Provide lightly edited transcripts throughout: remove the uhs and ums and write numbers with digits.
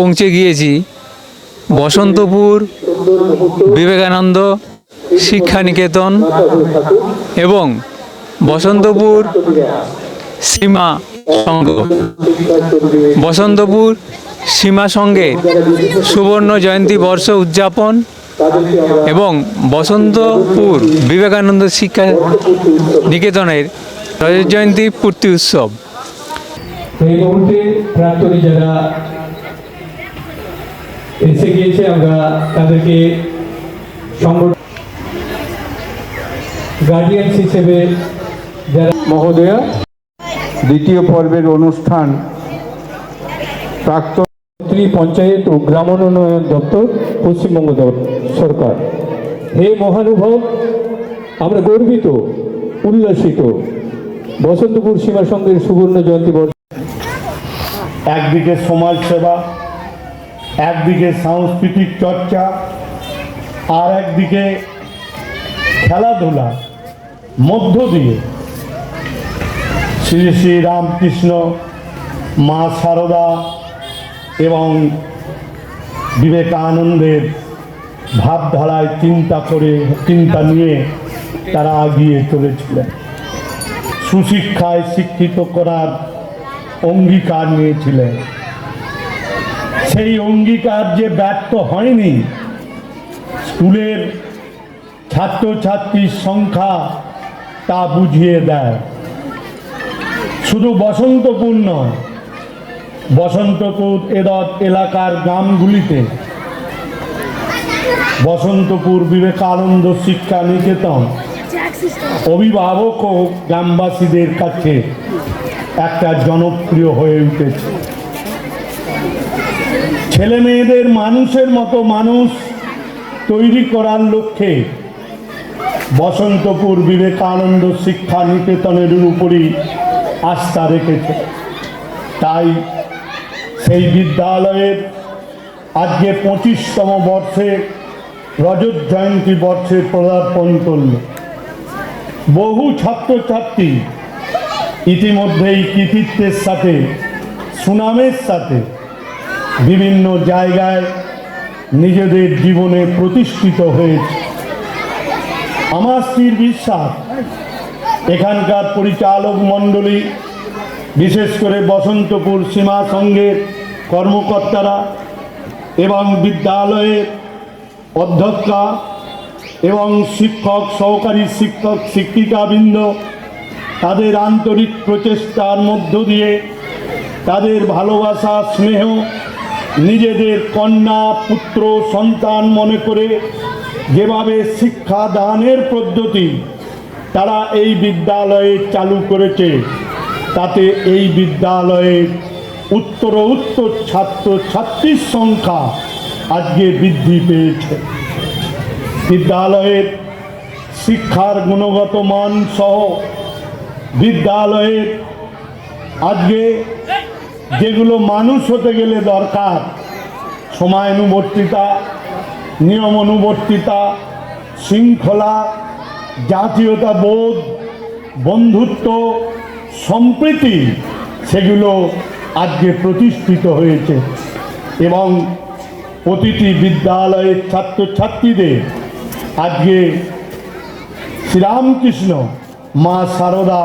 পৌঁছে গিয়েছি বসন্তপুর বিবেকানন্দ শিক্ষানিকেতন এবং বসন্তপুর সীমা সংঘ। বসন্তপুর সীমা সংঘের সুবর্ণ জয়ন্তী বর্ষ উদযাপন এবং বসন্তপুর বিবেকানন্দ শিক্ষা নিকেতনের রজত জয়ন্তী পূর্তি উৎসব। এই মুহূর্তে প্রাক্তনী যারা এসে গিয়েছে আমরা তাদেরকে গার্ডিয়ানস হিসেবে যারা মহোদয়া, দ্বিতীয় পর্বের অনুষ্ঠান প্রাক্তন পঞ্চায়েত ও গ্রামোন্নয়ন দপ্তর, পশ্চিমবঙ্গ সরকার। হে মহানুভব, আমরা গর্বিত, উল্লাসিত বসন্তপুর সীমা সংঘের সুবর্ণ জয়ন্তী বর্ষ। একদিকে সমাজ সেবা, একদিকে সাংস্কৃতিক চর্চা, আর একদিকে খেলাধুলা মধ্য দিয়ে শ্রী শ্রী রামকৃষ্ণ, মা সারদা এবং বিবেকানন্দের ভাবধারায় চিন্তা নিয়ে তারা এগিয়ে চলেছিলেন। সুশিক্ষায় শিক্ষিত করার অঙ্গীকার নিয়েছিলেন। সেই অঙ্গীকার যে ব্যর্থ হয়নি, স্কুলের ছাত্রছাত্রীর সংখ্যা তা বুঝিয়ে দেয়। শুধু বসন্তপুর নয়, বসন্তপুর এলাকার গ্রামগুলিতে বসন্তপুর বিবেকানন্দ শিক্ষা নিকেতন অভিভাবক ও গ্রামবাসীদের কাছে একটা জনপ্রিয় হয়ে উঠেছে। ছেলে মেয়েদের মানুষের মতো মানুষ তৈরি করার লক্ষ্যে বসন্তপুর বিবেকানন্দ শিক্ষা নিকেতনের উপরই আস্থা রেখেছে। তাই সেই বিদ্যালয়ের আজকে 25তম বর্ষে রজত জয়ন্তী বর্ষে পদার্পণ করল। বহু ছাত্রছাত্রী ইতিমধ্যেই কৃতিত্বের সাথে, সুনামের সাথে বিভিন্ন জায়গায় নিজেদের জীবনে প্রতিষ্ঠিত হয়েছে। আমার স্থির বিশ্বাস, এখানকার পরিচালক মণ্ডলী, বিশেষ করে বসন্তপুর সীমা সংঘের কর্মকর্তারা এবং বিদ্যালয়ের অধ্যক্ষা এবং শিক্ষক, সহকারী শিক্ষক, শিক্ষিকাবৃন্দ তাদের আন্তরিক প্রচেষ্টার মধ্য দিয়ে তাদের ভালোবাসা, স্নেহ, নিজেদের কন্যা পুত্র সন্তান মনে করে যেভাবে শিক্ষাদানের পদ্ধতি তারা এই বিদ্যালয়ে চালু করেছে, তাতে এই বিদ্যালয়ের উত্তরোত্তর ছাত্রছাত্রীর সংখ্যা আজকে বৃদ্ধি পেয়েছে। বিদ্যালয়ের শিক্ষার গুণগত মান সহ বিদ্যালয়ের আজকে যেগুলো মানুষ হতে গেলে দরকার, সময়ানুবর্তিতা, নিয়ম অনুবর্তিতা, শৃঙ্খলা, জাতীয়তা বোধ, বন্ধুত্ব, সম্প্রীতি, সেগুলো আজকে প্রতিষ্ঠিত হয়েছে এবং প্রতিটি বিদ্যালয়ের ছাত্রছাত্রীদের আজকে শ্রীরামকৃষ্ণ, মা সারদা,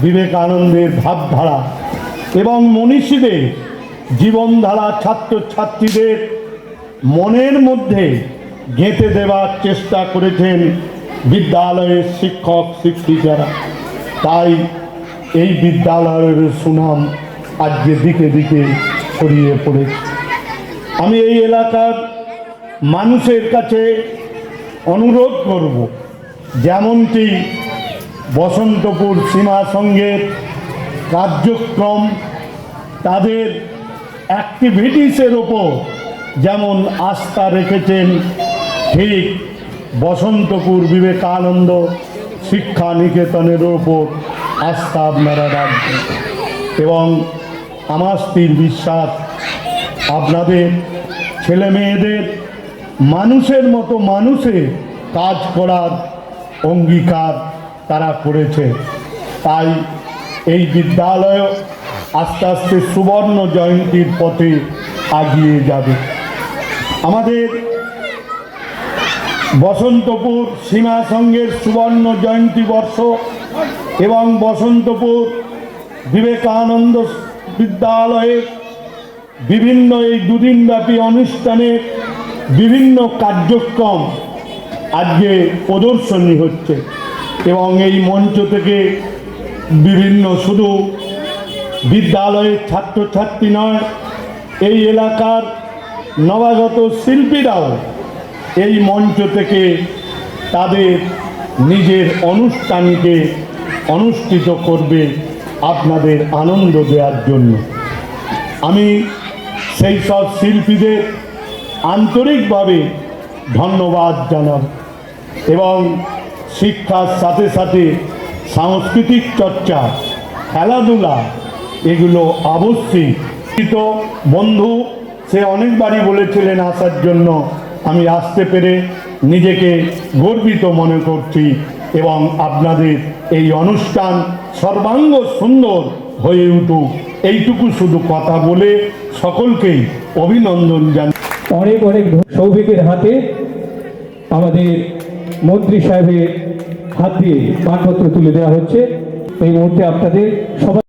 বিবেকানন্দের ভাবধারা এবং মনীষীদের জীবনধারা ছাত্রছাত্রীদের মনের মধ্যে গেঁথে দেওয়ার চেষ্টা করেছেন বিদ্যালয়ের শিক্ষক শিক্ষিকারা। তাই এই বিদ্যালয়ের সুনাম আজকে দিকে দিকে ছড়িয়ে পড়েছে। আমি এই এলাকার মানুষের কাছে অনুরোধ করব, যেমনটি বসন্তপুর সীমা সংঘের কার্যক্রম, তাদের অ্যাক্টিভিটিসের ওপর যেমন আস্থা রেখেছেন, ঠিক বসন্তপুর বিবেকানন্দ শিক্ষা নিকেতনের ওপর আস্থা আপনারা রাখবেন। এবং আমার স্থির বিশ্বাস, আপনাদের ছেলে মেয়েদের মানুষের মতো মানুষে কাজ করার অঙ্গীকার তারা করেছে। তাই এই বিদ্যালয় আস্তে আস্তে সুবর্ণ জয়ন্তীর পথে এগিয়ে যাবে। আমাদের বসন্তপুর সীমা সংঘের সুবর্ণ জয়ন্তী বর্ষ এবং বসন্তপুর বিবেকানন্দ বিদ্যালয়ে বিভিন্ন এই দুদিনব্যাপী অনুষ্ঠানের বিভিন্ন কার্যক্রম আজকে প্রদর্শনী হচ্ছে এবং এই মঞ্চ থেকে বিভিন্ন শুধু বিদ্যালয়ের ছাত্রছাত্রী নয়, এই এলাকার নবাগত শিল্পীরাও এই মঞ্চ থেকে তাদের নিজের অনুষ্ঠানকে অনুষ্ঠিত করবে আপনাদের আনন্দ দেওয়ার জন্য। আমি সেই সব শিল্পীদের আন্তরিকভাবে ধন্যবাদ জানাব এবং শিক্ষার সাথে সাথে সাংস্কৃতিক চর্চা, খেলাধুলা এগুলো অবশ্যই। বন্ধু সে অনেকবারই বলেছিলেন আসার জন্য, আমি আসতে পেরে নিজেকে গর্বিত মনে করছি এবং আপনাদের এই অনুষ্ঠান সর্বাঙ্গ সুন্দর হয়ে উঠুক এইটুকু শুধু কথা বলে সকলকেই অভিনন্দন জানাই। অনেক অনেক সৌভিকের হাতে আমাদের মন্ত্রী সাহেবের হাত দিয়ে মানপত্র তুলে দেওয়া হচ্ছে। এই মুহূর্তে আপনাদের সবাই